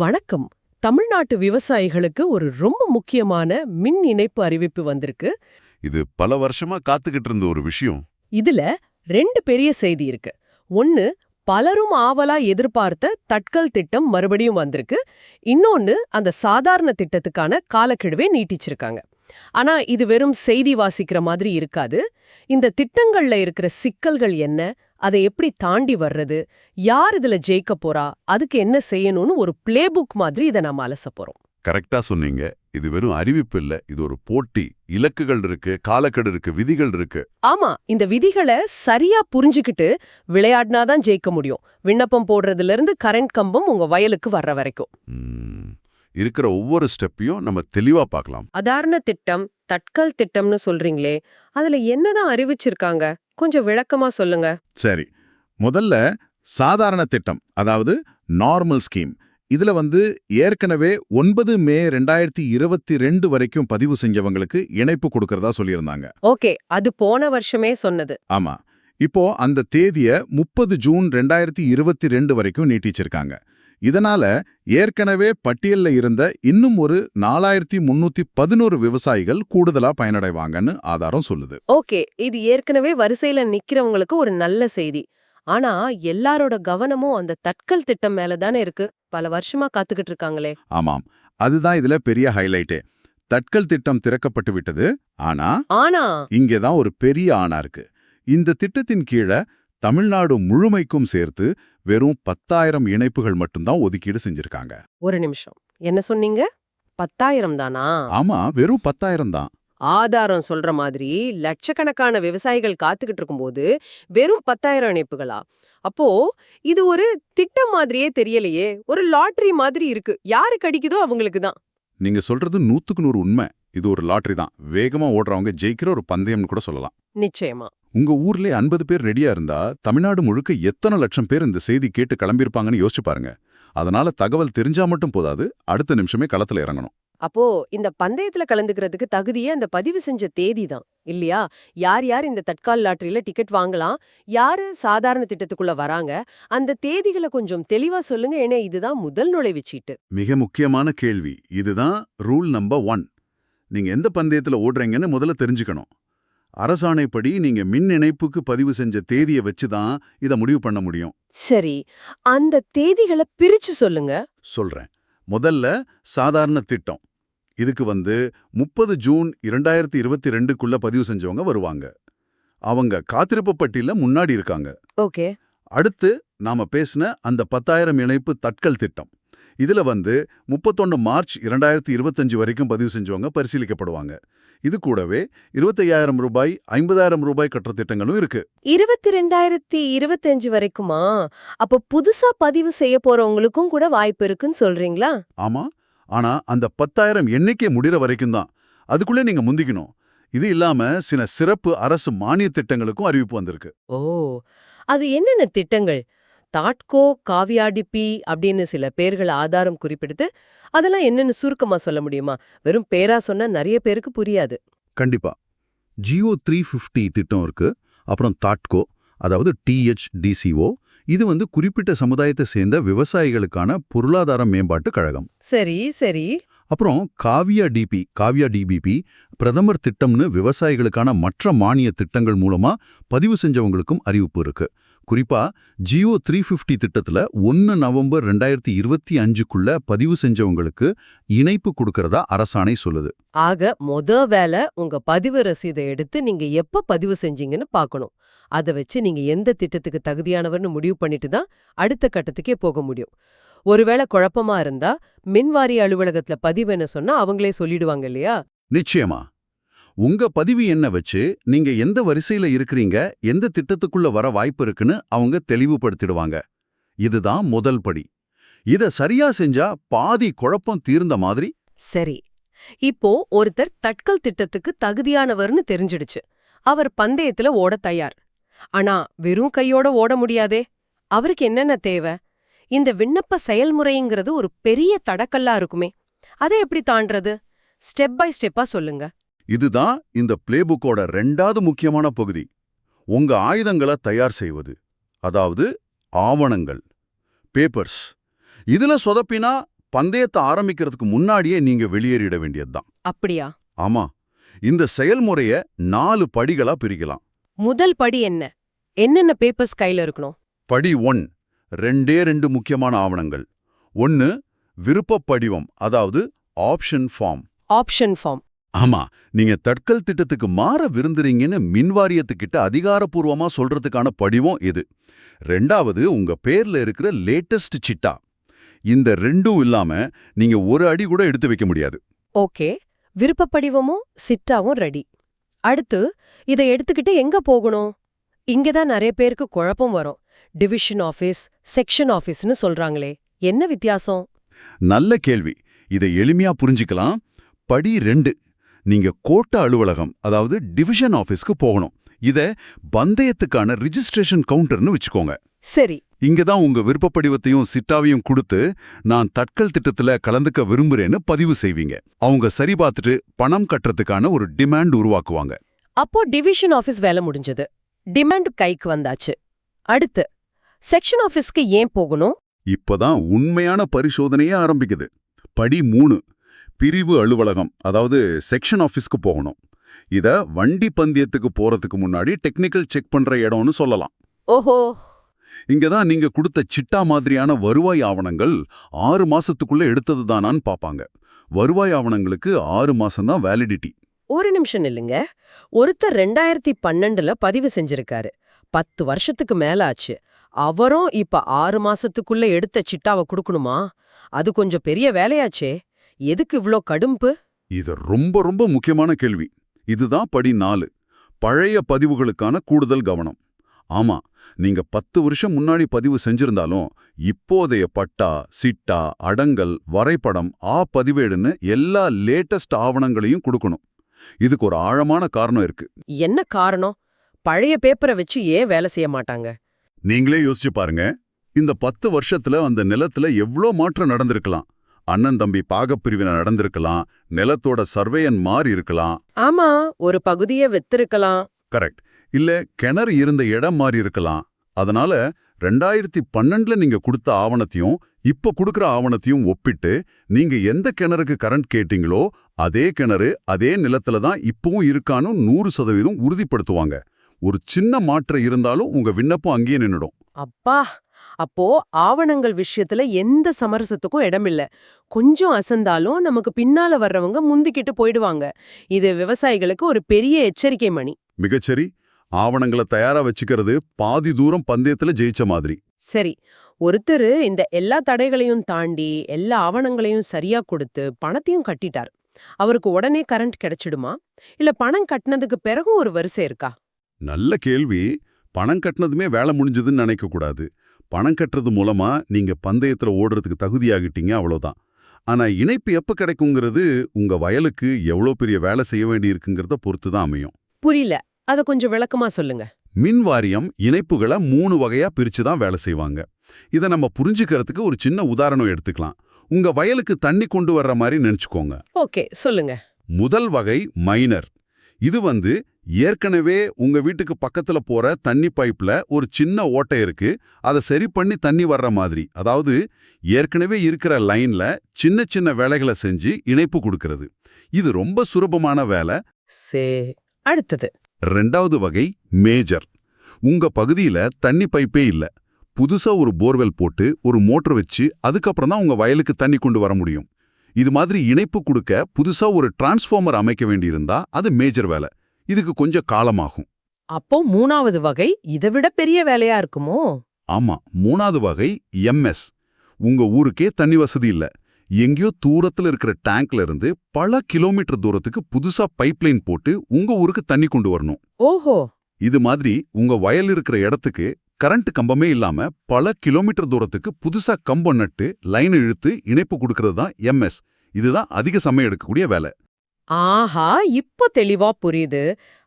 வணக்கம். தமிழ்நாட்டு விவசாயிகளுக்கு ஒரு ரொம்ப முக்கியமான மின் இணைப்பு அறிவிப்பு வந்திருக்கு. இது பல வருஷமா காத்துக்கிட்டு இருந்த ஒரு விஷயம். இதுல ரெண்டு பெரிய செய்தி இருக்கு. ஒன்னு, பலரும் ஆவலா எதிர்பார்த்த தட்கல் திட்டம் மறுபடியும் வந்திருக்கு. இன்னொன்னு, அந்த சாதாரண திட்டத்துக்கான காலக்கெடுவை நீட்டிச்சிருக்காங்க. ஆனா இது வெறும் செய்தி வாசிக்கிற மாதிரி இருக்காது. இந்த திட்டங்கள்ல இருக்கிற சிக்கல்கள் என்ன, அதை எப்படி தாண்டி வர்றது, யார் இதுல ஜெயிக்க போறா, அதுக்கு என்ன செய்யணும்னு ஒரு பிளேபுக் மாதிரி இதை நாம அலச போறோம். கரெக்டா சொன்னீங்க. இது வெறும் அறிவிப்பு இல்ல, இது ஒரு போட்டி. இலக்குகள் இருக்கு, காலக்கெடு இருக்கு, விதிகள் இருக்கு. ஆமா, இந்த விதிகளை சரியா புரிஞ்சுக்கிட்டு விளையாடினாதான் ஜெயிக்க முடியும். விண்ணப்பம் போடுறதுல இருந்து கரண்ட் கம்பம் உங்க வயலுக்கு வர்ற வரைக்கும் இருக்கிற ஒவ்வொரு ஸ்டெப்பையும் நம்ம தெளிவா பார்க்கலாம். அதாரண திட்டம், தட்கல் திட்டம்னு சொல்றீங்களே, அதுல என்னதான் அறிவிச்சிருக்காங்க, கொஞ்சம் விளக்கமா சொல்லுங்க. சரி, முதல்ல சாதாரண திட்டம், அதாவது நார்மல் ஸ்கீம். இதுல ஏற்கனவே 9 மே 2022 வரைக்கும் பதிவு செஞ்சவங்களுக்கு இணைப்பு கொடுக்கறதா சொல்லியிருந்தாங்க. ஓகே, அது போன வருஷமே சொன்னது. ஆமா, இப்போ அந்த தேதிய 30 ஜூன் 2022 வரைக்கும் நீட்டிச்சிருக்காங்க. இதனால ஏற்கனவே பட்டியல்ல இருந்த இன்னும் ஒரு 4311 விவசாயிகள் கூடுதலா பயனடைவாங்கன்னு ஆதாரம் சொல்லுது. ஓகே, இது ஏற்கனவே வரிசையில நிக்கிறவங்களுக்கு ஒரு நல்ல செய்தி. ஆனா எல்லாரோட கவனமும் அந்த தட்கல் திட்டம் மேலதானே இருக்கு. பல வருஷமா காத்துக்கிட்டு இருக்காங்களே. ஆமாம், அதுதான் இதுல பெரிய ஹைலைட்டே. தட்கல் திட்டம் திறக்கப்பட்டு விட்டது. ஆனா இங்கேதான் ஒரு பெரிய ஆனா இருக்கு. இந்த திட்டத்தின் கீழே தமிழ்நாடு முழுமைக்கும் சேர்த்து வெறும் 10,000 இணைப்புகள் மட்டும்தான் ஒதுக்கீடு செஞ்சிருக்காங்க. ஒரு நிமிஷம், என்ன சொன்னீங்க? 10,000 தானா? ஆமா, வெறும் 10,000 தான். ஆதாரம் சொல்ற மாதிரி லட்சக்கணக்கான விவசாயிகள் காத்துக்கிட்டு இருக்கும்போது வெறும் 10,000 இணைப்புகளா? அப்போ இது ஒரு திட்டம் மாதிரியே தெரியலையே, ஒரு லாட்டரி மாதிரி இருக்கு. யாரு கிடைக்குதோ அவங்களுக்கு தான். நீங்க சொல்றது 100க்கு 100 உண்மை. இது ஒரு லாட்டரி தான். வேகமா ஓடுறவங்க ஜெயிக்கிற ஒரு பந்தயம்னு கூட சொல்லலாம். நிச்சயமா. உங்க ஊர்ல 50 பேர் ரெடியா இருந்தா தமிழ்நாடு முழுக்க எத்தனை லட்சம் பேர் இந்த செய்தி கேட்டு கிளம்பியிருப்பாங்கன்னு யோசிச்சு பாருங்க. அதனால தகவல் தெரிஞ்சா மட்டும் போதாது, அடுத்த நிமிஷமே களத்துல இறங்கணும். அப்போ இந்த பந்தயத்துல கலந்துக்கிறதுக்கு தகுதியே அந்த பதிவு செஞ்ச தேதி தான் இல்லையா? யார் யார் இந்த தட்கால் லாட்டரியில டிக்கெட் வாங்கலாம், யாரு சாதாரண திட்டத்துக்குள்ள வராங்க, அந்த தேதிகளை கொஞ்சம் தெளிவா சொல்லுங்க. ஏன்னா இதுதான் முதல் நுழைவுச்சீட்டு. மிக முக்கியமான கேள்வி. இதுதான் ரூல் நம்பர் 1. நீங்க எந்த பந்தயத்துல ஓடுறீங்கன்னு முதல்ல தெரிஞ்சுக்கணும். அரசாணைப்படி நீங்க மின் இணைப்புக்கு பதிவு செஞ்ச தேதியை வச்சுதான் இதை முடிவு பண்ண முடியும். சரி, அந்த தேதிகளை பிரிச்சு சொல்லுங்க. சொல்றேன். முதல்ல சாதாரண திட்டம். இதுக்கு 30 ஜூன் 2022க்குள்ள பதிவு செஞ்சவங்க வருவாங்க. அவங்க காத்திருப்பு பட்டியல முன்னாடி இருக்காங்க. ஓகே. அடுத்து நாம பேசின அந்த 10,000 இணைப்பு தட்கல் திட்டம். இதுல 31 மார்ச் 2025 வரைக்கும் பதிவு செஞ்சவங்க பரிசீலிக்கப்படுவாங்க. இது கூடவே 25,000 ரூபாய், 50,000 ரூபாய் கட்டுற திட்டங்களும் இருக்கு. 22,2025 வரைக்குமா? அப்ப புதுசா பதிவு செய்ய போறவங்களுக்கும் கூட வாய்ப்பு இருக்குன்னு சொல்றீங்களா? ஆமா, ஆனா அந்த 10,000 எண்ணிக்கை முடிற வரைக்கும் தான். அதுக்குள்ளே நீங்க முந்திக்கணும். இது இல்லாம சில சிறப்பு அரசு மானிய திட்டங்களுக்கும் அறிவிப்பு வந்திருக்கு. ஓ, அது என்னென்ன திட்டங்கள்? தாட்கோ, காவியாடிபி அப்படின்னு சில பேர்கள் ஆதாரம் குறிப்பிடுது. அதெல்லாம் என்னன்னு சுருக்கமா சொல்ல முடியுமா? வெறும் பேரா சொன்னா நிறைய பேருக்கு புரியாது. கண்டிப்பா. ஜியோ 350 திட்டம் இருக்கு. அப்புறம் தாட்கோ, அதாவது THDCO. இது குறிப்பிட்ட சமுதாயத்தை சேர்ந்த விவசாயிகளுக்கான பொருளாதார மேம்பாட்டு கழகம். சரி சரி. அப்புறம் காவியா டிபிபி பிரதமர் திட்டம்னு விவசாயிகளுக்கான மற்ற மானிய திட்டங்கள் மூலமா பதிவு செஞ்சவங்களுக்கும் அறிவிப்பு இருக்கு. குறிப்பா ஜியோ 350 திட்டத்துல 1 நவம்பர் 2025க்குள்ள பதிவு செஞ்சவங்களுக்கு இணைப்பு கொடுக்கறதா அரசாணை சொல்லுது. ஆக வேலை உங்க பதிவு ரசீதை எடுத்து நீங்க எப்ப பதிவு செஞ்சீங்கன்னு பார்க்கணும். அதை வச்சு நீங்க எந்த திட்டத்துக்கு தகுதியானவர்னு முடிவு பண்ணிட்டு தான் அடுத்த கட்டத்துக்கே போக முடியும். ஒருவேளை குழப்பமா இருந்தா மின்வாரிய அலுவலகத்துல பதிவுன்னு சொன்னா அவங்களே சொல்லிடுவாங்க இல்லையா? நிச்சயமா. உங்க பதிவு எண்ணை வச்சு நீங்க எந்த வரிசையில இருக்கிறீங்க, எந்த திட்டத்துக்குள்ள வர வாய்ப்பு இருக்குன்னு அவங்க தெளிவுபடுத்திடுவாங்க. இதுதான் முதல் படி. இத சரியா செஞ்சா பாதி குழப்பம் தீர்ந்த மாதிரி. சரி, இப்போ ஒருத்தர் தட்கல் திட்டத்துக்கு தகுதியானவர்னு தெரிஞ்சிடுச்சு. அவர் பந்தயத்துல ஓட தயார். ஆனா வெறும் கையோட ஓட முடியாதே. அவருக்கு என்னென்ன தேவை? இந்த விண்ணப்ப செயல்முறைங்கிறது ஒரு பெரிய தடக்கல்லா இருக்குமே, அதை எப்படி தாண்டறது? ஸ்டெப் பை ஸ்டெப்பா சொல்லுங்க. இதுதான் இந்த பிளேபுக்கோட 2வது முக்கியமான பகுதி. உங்க ஆயுதங்களை தயார் செய்வது, அதாவது ஆவணங்கள், பேப்பர்ஸ். இதுல சொதப்பினா பந்தயத்தை ஆரம்பிக்கிறதுக்கு முன்னாடியே நீங்க வெளியேறிட வேண்டியதுதான். அப்படியா? ஆமா, இந்த செயல்முறைய 4 படிகளா பிரிக்கலாம். முதல் படி என்ன? என்னென்ன பேப்பர்ஸ் கையில இருக்கணும்? படி 1, 2 முக்கியமான ஆவணங்கள். 1 விருப்பப் படிவம், அதாவது ஆப்ஷன் ஃபார்ம். Option form. ஆமா, நீங்க தட்கல் திட்டத்துக்கு மாற விரும்புறீங்கன்னு மின்வாரியத்துக்கிட்ட அதிகாரப்பூர்வமா சொல்றதுக்கான படிவம் இது. 2வது உங்க பேர்ல இருக்கிற லேட்டஸ்ட் சிட்டா. இந்த 2ம் இல்லாம நீங்க ஒரு அடி கூட எடுத்து வைக்க முடியாது. ஓகே, விருப்ப படிவமும் சிட்டாவும் ரெடி. அடுத்து இதை எடுத்துக்கிட்டு எங்க போகணும்? இங்கதான் நிறைய பேருக்கு குழப்பம் வரும். டிவிஷன் ஆபீஸ், செக்ஷன் ஆபீஸ்னு சொல்றாங்களே, என்ன வித்தியாசம்? நல்ல கேள்வி. இதை எளிமையா புரிஞ்சுக்கலாம். படி 2, நீங்க கோட்ட அலுவலகம், அதாவது டிவிஷன் ஆபீஸ்க்கு போகணும். இத பந்தயத்துக்கான ரிஜிஸ்ட்ரேஷன் கவுண்டர்னு வச்சுக்கோங்க. சரி. இங்கதான் உங்க விருப்ப படிவத்தையும் சிட்டாவையும் கொடுத்து நான் தட்கல் திட்டத்துல கலந்துக்க விரும்புறேன்னு பதிவு செய்வீங்க. அவங்க சரி பார்த்துட்டு பணம் கட்டுறதுக்கான ஒரு டிமாண்ட் உருவாக்குவாங்க. அப்போ டிவிஷன் ஆபீஸ் வேலை முடிஞ்சது, டிமாண்ட் கைக்கு வந்தாச்சு. அடுத்து செக்ஷன் ஆபீஸ்க்கு ஏன் போகணும்? இப்பதான் உண்மையான பரிசோதனையே ஆரம்பிக்குது. படி 3, பிரிவு அலுவலகம், அதாவது செக்ஷன் ஆபீஸ்க்கு போகணும். இத வண்டி பந்தயத்துக்கு போறதுக்கு முன்னாடி டெக்னிக்கல் செக் பண்ற இடம்னு சொல்லலாம். ஓஹோ. இங்கதான் நீங்க கொடுத்த சிட்டா மாதிரியான வருவாய் ஆவணங்கள் 6 மாசத்துக்குள்ள எடுத்ததுதானான்னு பாப்பாங்க. வருவாய் ஆவணங்களுக்கு 6 மாசம்தான் வேலிடிட்டி. ஒரு நிமிஷம் இல்லைங்க. ஒருத்தர் 2012ல பதிவு செஞ்சிருக்காரு, 10 வருஷத்துக்கு மேல ஆச்சு. அவரும் இப்ப 6 மாசத்துக்குள்ள எடுத்த சிட்டாவை கொடுக்கணுமா? அது கொஞ்சம் பெரிய வேலையாச்சே. எதுக்கு இவ்ளோ கடும்பு? இது ரொம்ப ரொம்ப முக்கியமான கேள்வி. இதுதான் படி 4, பழைய பதிவுகளுக்கான கூடுதல் கவனம். ஆமா, நீங்க 10 வருஷம் முன்னாடி பதிவு செஞ்சிருந்தாலும் இப்போதைய பட்டா, சிட்டா, அடங்கல், வரைபடம், பதிவேடுன்னு எல்லா லேட்டஸ்ட் ஆவணங்களையும் கொடுக்கணும். இதுக்கு ஒரு ஆழமான காரணம் இருக்கு. என்ன காரணம்? பழைய பேப்பரை வச்சு ஏன் வேலை செய்ய மாட்டாங்க? நீங்களே யோசிச்சு பாருங்க. இந்த 10 வருஷத்துல அந்த நிலத்துல எவ்ளோ மாற்றம் நடந்திருக்கலாம். அண்ணன் தம்பி பாகப்பிரிவினை நடந்திருக்கலாம், நிலத்தோட சர்வேயன் மாறி இருக்கலாம். ஆமா, ஒரு பகுதியை வித்திருக்கலாம். கரெக்ட். இல்ல கிணறு இருந்த இடம் மாறி இருக்கலாம். அதனால 2012ல நீங்க கொடுத்த ஆவணத்தையும் இப்ப கொடுக்கற ஆவணத்தையும் ஒப்பிட்டு நீங்க எந்த கிணறுக்கு கரண்ட் கேட்டீங்களோ அதே கிணறு அதே நிலத்துல தான் இப்பவும் இருக்கான்னு 100% உறுதிப்படுத்துவாங்க. ஒரு சின்ன மாற்றம் இருந்தாலும் உங்க விண்ணப்பம் அங்கேயே நின்னுடும். அப்பா, அப்போ ஆவணங்கள் விஷயத்துல எந்த சமரசத்துக்கும் இடமில்ல. கொஞ்சம் அசந்தாலும் நமக்கு பின்னால வர்றவங்க முந்திக்கிட்டு போயிடுவாங்க. இது விவசாயிகளுக்கு ஒரு பெரிய எச்சரிக்கை மணி. மிகச்சரி. ஆவணங்களை தயாரா வச்சுக்கிறது பாதி தூரம் பந்தயத்துல ஜெயிச்ச மாதிரி. சரி, ஒருத்தர் இந்த எல்லா தடைகளையும் தாண்டி எல்லா ஆவணங்களையும் சரியா கொடுத்து பணத்தையும் கட்டிட்டார். அவருக்கு உடனே கரண்ட் கிடைச்சிடுமா? இல்ல பணம் கட்டினதுக்கு பிறகும் ஒரு வரிசை இருக்கா? நல்ல கேள்வி. பணம் கட்டினதுமே வேலை முடிஞ்சதுன்னு நினைக்க கூடாது. பணம் கட்டுறது மூலமா நீங்க பந்தயத்துல ஓடுறதுக்கு தகுதியாகிட்டீங்க, அவ்வளவுதான். ஆனா இணைப்பு எப்ப கிடைக்குங்கிறது உங்க வயலுக்கு எவ்வளவு பெரிய வேலை செய்ய வேண்டியிருக்குங்கிறத பொறுத்து தான் அமையும். புரியல, அத கொஞ்சம் விளக்கமா சொல்லுங்க. மின் வாரியம் இணைப்புகளை 3 வகையா பிரிச்சு தான் வேலை செய்வாங்க. இதை நம்ம புரிஞ்சுக்கிறதுக்கு ஒரு சின்ன உதாரணம் எடுத்துக்கலாம். உங்க வயலுக்கு தண்ணி கொண்டு வர்ற மாதிரி நினைச்சுக்கோங்க. ஓகே, சொல்லுங்க. முதல் வகை மைனர். இது ஏற்கனவே உங்க வீட்டுக்கு பக்கத்துல போற தண்ணி பைப்ல ஒரு சின்ன ஓட்டை இருக்கு, அதை சரி பண்ணி தண்ணி வர்ற மாதிரி. அதாவது ஏற்கனவே இருக்கிற லைன்ல சின்ன சின்ன வேலைகளை செஞ்சு இணைப்பு கொடுக்கிறது. இது ரொம்ப சுலபமான வேலை. அடுத்தது 2வது வகை மேஜர். உங்க பகுதியில தண்ணி பைப்பே இல்ல, புதுசா ஒரு போர்வெல் போட்டு ஒரு மோட்டர் வச்சு அதுக்கப்புறம் தான் உங்க வயலுக்கு தண்ணி கொண்டு வர முடியும். இது மாதிரி இணைப்பு கொடுக்க புதுசா ஒரு டிரான்ஸ்ஃபார்மர் அமைக்க வேண்டியிருந்தா அது மேஜர் வேலை. இதுக்கு கொஞ்சம் காலமாகும். அப்போ 3வது வகை இதை விட பெரிய வேலையா இருக்குமோ? ஆமா, 3வது வகை எம்எஸ். உங்க ஊருக்கே தண்ணி வசதி இல்ல, எங்கேயோ தூரத்துல இருக்கிற டேங்க்ல இருந்து பல கிலோமீட்டர் தூரத்துக்கு புதுசா பைப்லைன் போட்டு உங்க ஊருக்கு தண்ணி கொண்டு வரணும். ஓஹோ. இது மாதிரி உங்க வயல் இருக்கிற இடத்துக்கு கரண்ட் கம்பமே இல்லாம பல கிலோமீட்டர் தூரத்துக்கு புதுசா கம்பம் நட்டு லைன் இழுத்து இணைப்பு கொடுக்கறது தான் எம்எஸ். இதுதான் அதிக சமயம் எடுக்கக்கூடிய வேலை. ஆஹா, இப்போ தெளிவா புரியுது.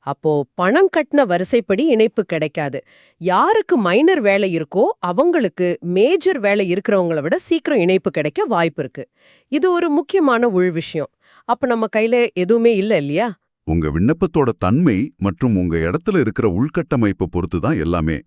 அப்போ பணம் கட்டின வரிசைப்படி இணைப்பு கிடைக்காது. யாருக்கு மைனர் வேலை இருக்கோ அவங்களுக்கு மேஜர் வேலை இருக்கிறவங்கள விட சீக்கிரம் இணைப்பு கிடைக்க வாய்ப்பு இருக்கு. இது ஒரு முக்கியமான உள் விஷயம். அப்ப நம்ம கையில எதுவுமே இல்ல இல்லையா? உங்க விண்ணப்பத்தோட தன்மை மற்றும் உங்க இடத்துல இருக்கிற உள்கட்டமைப்பை பொறுத்து தான் எல்லாமே.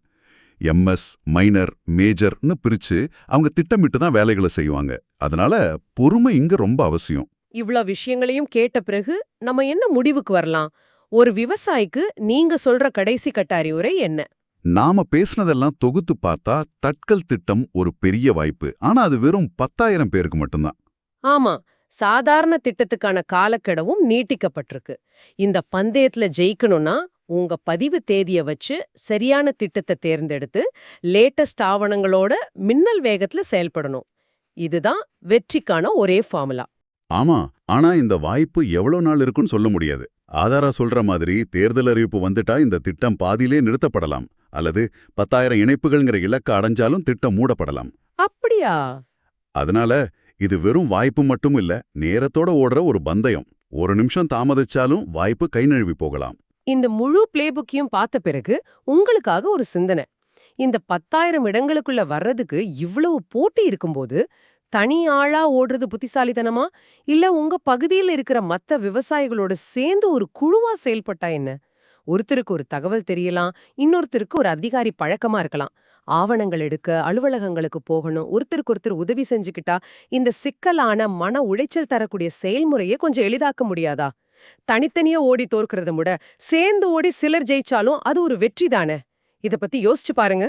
எம்எஸ், மைனர், மேஜர்னு பிரிச்சு அவங்க திட்டமிட்டு தான் வேலைகளை செய்வாங்க. அதனால பொறுமை இங்க ரொம்ப அவசியம். இவ்ளோ விஷயங்களையும் கேட்ட பிறகு நம்ம என்ன முடிவுக்கு வரலாம்? ஒரு விவசாயிக்கு நீங்க சொல்ற கடைசி கட்ட அறிவுரை என்ன? நாம பேசினதெல்லாம் தொகுத்து பார்த்தா தட்கல் திட்டம் ஒரு பெரிய வாய்ப்பு. ஆனா அது வெறும் 10,000 பேருக்கு மட்டும்தான். ஆமா, சாதாரண திட்டத்துக்கான காலக்கெடவும் நீட்டிக்கப்பட்டிருக்கு. இந்த பந்தயத்துல ஜெயிக்கணும்னா உங்க பதிவு தேதிய வச்சு சரியான திட்டத்தை தேர்ந்தெடுத்து லேட்டஸ்ட் ஆவணங்களோட மின்னல் வேகத்துல செயல்படணும். இதுதான் வெற்றிக்கான ஒரே ஃபார்முலா. ஆமா, ஆனா இந்த வாய்ப்பு எவ்வளவு நாள் இருக்குன்னு சொல்ல முடியாது. ஆதாரா சொல்ற மாதிரி தேர்தல் அறிவிப்பு வந்துட்டா இந்த திட்டம் பாதியிலே நிறுத்தப்படலாம். அல்லது 10,000 இணைப்புகள்ங்கிற இலக்க அடைஞ்சாலும் திட்டம் மூடப்படலாம். அப்படியா? அதனால இது வெறும் வாய்ப்பு மட்டும் இல்ல, நேரத்தோட ஓடுற ஒரு பந்தயம். ஒரு நிமிஷம் தாமதிச்சாலும் வாய்ப்பு கை நழுவி போகலாம். இந்த முழு பிளேபுக்கையும் பார்த்த பிறகு உங்களுக்காக ஒரு சிந்தனை. இந்த 10,000 இடங்களுக்குள்ள வர்றதுக்கு இவ்வளவு போட்டி இருக்கும்போது தனி ஆளா ஓடுறது புத்திசாலித்தனமா, இல்ல உங்க பகுதியில் இருக்கிற மத்த விவசாயிகளோட சேர்ந்து ஒரு குழுவா செயல்பட்டா என்ன? ஒருத்தருக்கு ஒரு தகவல் தெரியலாம், இன்னொருத்தருக்கு ஒரு அதிகாரி பழக்கமா இருக்கலாம். ஆவணங்கள் எடுக்க அலுவலகங்களுக்கு போகணும், ஒருத்தருக்கு ஒருத்தர் உதவி செஞ்சுக்கிட்டா இந்த சிக்கலான மன உளைச்சல் தரக்கூடிய செயல்முறையை கொஞ்சம் எளிதாக்க முடியாதா? தனித்தனியா ஓடி தோற்கிறத விட சேர்ந்து ஓடி சிலர் ஜெயிச்சாலும் அது ஒரு வெற்றி தானே. இத பத்தி யோசிச்சு பாருங்க.